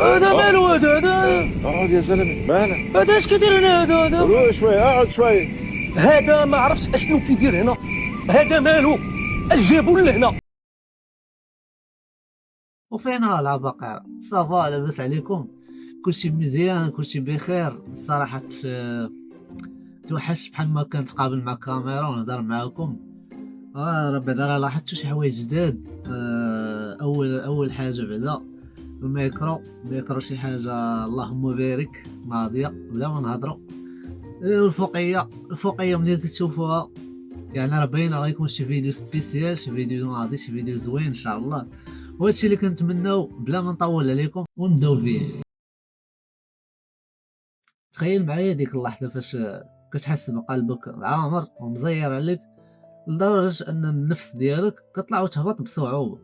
هذا مالو هذا اقعد يا زلمه، مالك؟ هذا اش كيدير هنا هذا روق شوي، اقعد شوي. هذا ما عرفتش اشنو كيدير هنا. هذا مالو اش جابو لهنا. وفينا العباقرة صافا لاباس عليكم؟ كلشي مزيان، كلشي بخير. الصراحة توحشت بحال ما كنتقابل مع الكاميرا ونهضر معاكم. راه بعدا لاحظت شي حوايج جداد. اول حاجة بعدا الميكرو شي حاجة اللهم بارك ناضية بلا ما نهضروا. الفوقية ملي كتشوفوها يعني راه باينه غيكون شي فيديو سبيسيال، شي فيديو ناضي، شي فيديو زوين ان شاء الله. وهادشي اللي كنتمناو بلا ما نطول عليكم ونبداو فيه. تخيل معايا ديك اللحظه فاش كتحس بقلبك عامر ومزير عليك لدرجه ان النفس ديالك كطلع وتهبط بصعوبه،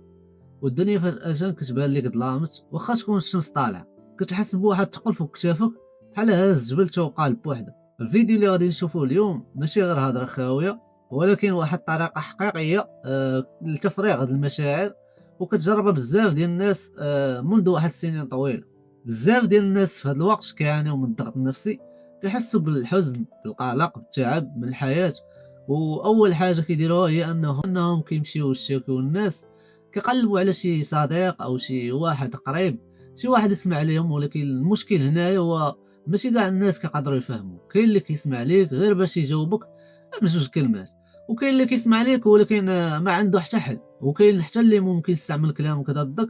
والدنيا فجأة كتبان لك ظلامت واخا تكون الشمس طالعه. كتحس بواحد الثقل فوق كتافك بحال هاز جبل توقال بوحده. الفيديو اللي غادي نشوفوه اليوم ماشي غير هضره خاويه، ولكن واحد الطريقه حقيقيه لتفريغ هاد المشاعر، وكتجربها بزاف ديال الناس منذ واحد السنين طويله. بزاف ديال الناس في هاد الوقت كيعانيو من الضغط النفسي، كيحسوا بالحزن، بالقلق، بالتعب من الحياه. واول حاجه كيديروها هي انهم كيمشيو يشتكيو الناس، كيقلبوا على شي صديق او شي واحد قريب، شي واحد يسمع لهم. ولكن المشكل هنايا هو ماشي كاع الناس كيقدروا يفهموا. كاين اللي كيسمع ليك غير باش يجاوبك بجوج كلمات، وكاين اللي كيسمع ليك ولكن ما عنده حتى حل، وكاين حتى اللي ممكن يستعمل كلامك ضدك،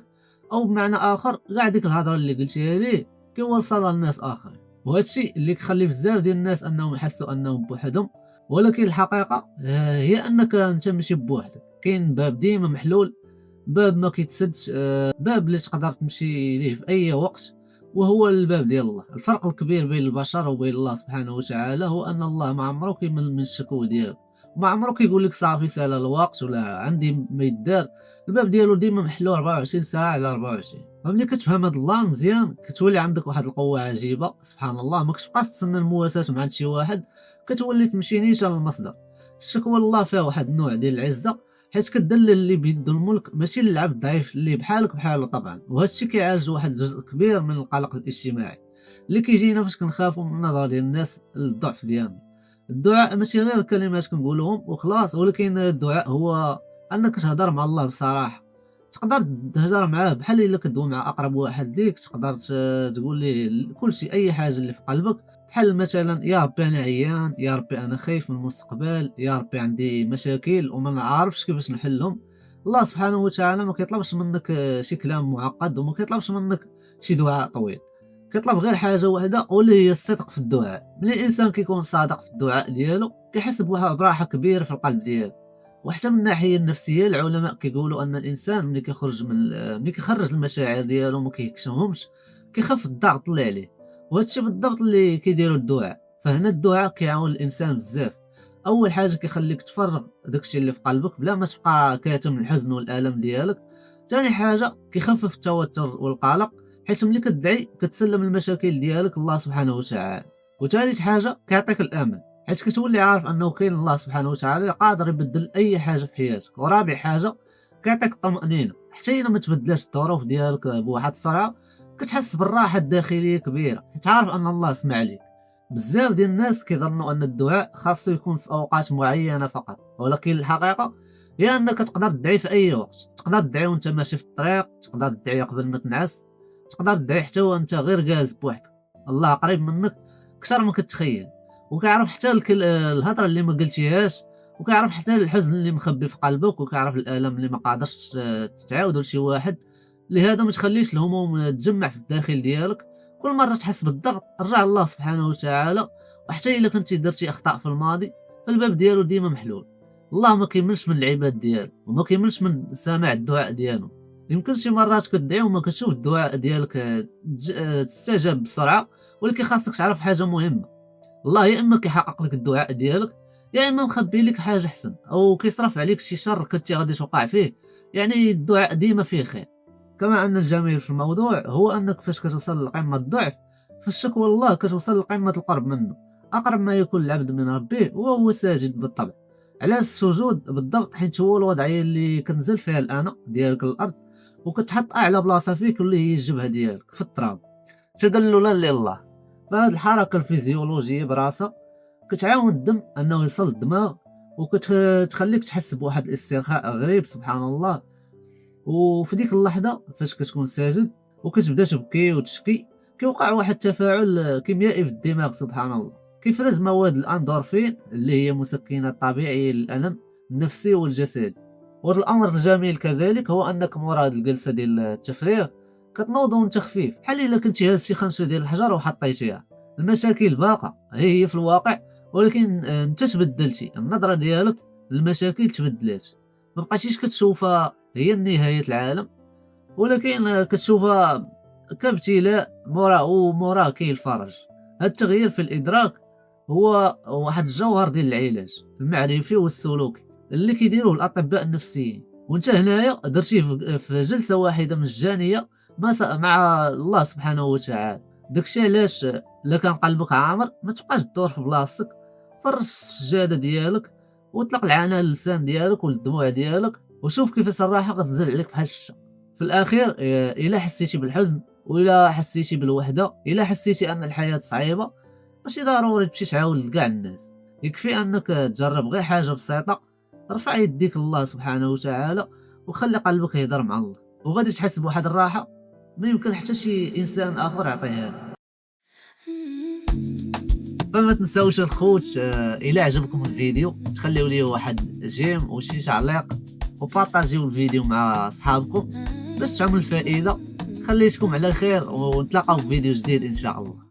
او بمعنى اخر كاع ديك الهضره اللي قلتيها ليه كيوصلها للناس اخرين. وهذا الشيء اللي كيخلي بزاف ديال الناس انهم يحسوا انهم بوحدهم. ولكن الحقيقه هي انك انت ماشي بوحدك. كاين باب ديما محلول، باب ما كيتسدش، باب اللي تقدر تمشي ليه في اي وقت، وهو الباب ديال الله. الفرق الكبير بين البشر وبين الله سبحانه وتعالى هو ان الله ما عمره كيمل من الشكوى ديالو، ما عمره كيقول لك صافي سال الوقت ولا عندي ما يدار. الباب ديالو ديما محلو 24 ساعه على 24. فملي كتفهم هاد الله مزيان كتولي عندك واحد القوه عجيبه سبحان الله. ما كتبقاش تسنى المواساه مع عند شي واحد، كتولي تمشي نيشان للمصدر. الشكوى الله فيها واحد النوع ديال العزه، حيت كدلل اللي بيدو الملك ماشي للعبد الضعيف اللي بحالك بحاله طبعا. وهذا الشيء كيعالج واحد الجزء كبير من القلق الاجتماعي اللي كيجينا فاش كنخافوا من النظره ديال الناس للضعف ديالنا. الدعاء ماشي غير كلمات كنقولوهم وخلاص، ولكن الدعاء هو انك تهضر مع الله بصراحه. تقدر تهضر معاه بحال الا كدوي مع اقرب واحد ليك، تقدر تقول ليه كل شيء، اي حاجه اللي في قلبك. بحال مثلا يا ربي انا عيان، يا ربي انا خايف من المستقبل، يا ربي عندي مشاكل وما نعرفش كيفاش نحلهم. الله سبحانه وتعالى ما كيطلبش منك شي كلام معقد، وما كيطلبش منك شي دعاء طويل. كيطلب غير حاجه واحده واللي هي الصدق في الدعاء. ملي الانسان كيكون صادق في الدعاء ديالو كيحس بواحد براحه كبيره في القلب ديالو. وحتى من الناحيه النفسيه العلماء كيقولوا ان الانسان ملي كيخرج المشاعر ديالو ما كيكشمهمش كيخف الضغط اللي عليه. وهذا الشيء بالضبط اللي كيديرو الدعاء. فهنا الدعاء كيعاون الانسان بزاف. اول حاجه كيخليك تفرغ داكشي اللي في قلبك بلا ما تبقى كاتم الحزن والالم ديالك. ثاني حاجه كيخفف التوتر والقلق، حيت ملي كتدعي كتسلم المشاكل ديالك الله سبحانه وتعالى. وثالث حاجه كيعطيك الامل، حيت كتولي عارف انه كاين الله سبحانه وتعالى قادر يبدل اي حاجه في حياتك. ورابع حاجه كيعطيك الطمانينه، حتى الا ما تبدلش الظروف ديالك بواحد السرعه كتحس بالراحه الداخليه كبيره، حيت عارف ان الله سمع لك. بزاف ديال الناس كيظنوا ان الدعاء خاصو يكون في اوقات معينه فقط، ولكن الحقيقه هي انك تقدر تدعي في اي وقت. تقدر تدعي وانت ماشي في الطريق، تقدر تدعي قبل ما تنعس، تقدر تدعي حتى وانت غير جالس بوحدك. الله قريب منك اكثر ما كتخيل، وكيعرف حتى الهضره اللي ما قلتيهاش، وكيعرف حتى الحزن اللي مخبي في قلبك، وكيعرف الالم اللي ما قادرش تتعاودوا لشي واحد. لهذا ما تخليش الهموم تجمع في الداخل ديالك. كل مره تحس بالضغط رجع الله سبحانه وتعالى. وحتى الا كنتي درتي اخطاء في الماضي فالباب ديالو ديما محلول. الله ما كيملش من العباد ديالو، وما كيملش من سماع الدعاء ديالو. يمكن شي مرات كتدعي وما كتشوف الدعاء ديالك تستجاب بسرعه، ولكن خاصك تعرف حاجه مهمه. الله يا اما كيحقق لك الدعاء ديالك، يا اما مخبي لك حاجه احسن، او كيصرف عليك شي شر كنتي غادي توقع فيه. يعني الدعاء ديما فيه خير. كما ان الجميل في الموضوع هو انك فاش كتوصل لقمه الضعف في الشكوى الله كتوصل لقمه القرب منه. اقرب ما يكون العبد من ربه وهو ساجد بالطبع. علاش السجود بالضبط؟ حيت هو الوضعيه اللي كنزل فيها الانا ديالك الارض، وكتحط اعلى بلاصه فيك واللي هي الجبهه ديالك في التراب تدللا لله. فهاد الحركه الفيزيولوجيه براسها كتعاون الدم انه يوصل للدماغ، وكتخليك تحس بواحد الاسترخاء غريب سبحان الله. وفي ديك اللحظه فاش كتكون ساجد وكتبدا تبكي وتشكي، كيوقع واحد التفاعل كيميائي في الدماغ سبحان الله، كيفرز مواد الاندورفين اللي هي مسكنات طبيعيه للالم النفسي والجسدي. وهذا الامر الجميل كذلك هو انك مورا هاد الجلسه ديال التفريغ كتنوض وانت خفيف، بحال الا كنتي هاز شي خنشه ديال الحجر وحطيتيها. المشاكل باقا هي في الواقع، ولكن انت تبدلتي، النظره ديالك للمشاكل تبدلات، ما بقيتيش كتشوفها هي نهايه العالم، ولكن كتشوفها كابتلاء موراه كاين الفرج. هاد التغيير في الادراك هو واحد الجوهر ديال العلاج المعرفي والسلوكي اللي كيديروه الاطباء النفسيين، وانت هنايا درتيه في جلسه واحده مجانيه مع الله سبحانه وتعالى. داكشي علاش الا كان قلبك عامر ما تبقاش تدور في بلاصتك، فرش السجاده ديالك واطلق العنان للسان ديالك والدموع ديالك، وشوف كيفاش الراحه غتنزل عليك بحال الشتا. في الاخير الا حسيتي بالحزن، وإلا حسيتي بالوحده، الا حسيتي ان الحياه صعيبه، ماشي ضروري تمشي تعاود لكاع الناس، يكفي انك تجرب غير حاجه بسيطه، رفع يديك الله سبحانه وتعالى وخلي قلبك يهضر مع الله، وغادي تحس بواحد الراحه ما يمكن حتى شي انسان اخر يعطيها لك. فما تنساوش الخوت الى عجبكم الفيديو تخليو لي واحد جيم وشي تعليق، وبارطاجيو الفيديو مع صحابكم باش تعمل الفائده. خليتكم على خير ونتلاقاو في فيديو جديد ان شاء الله.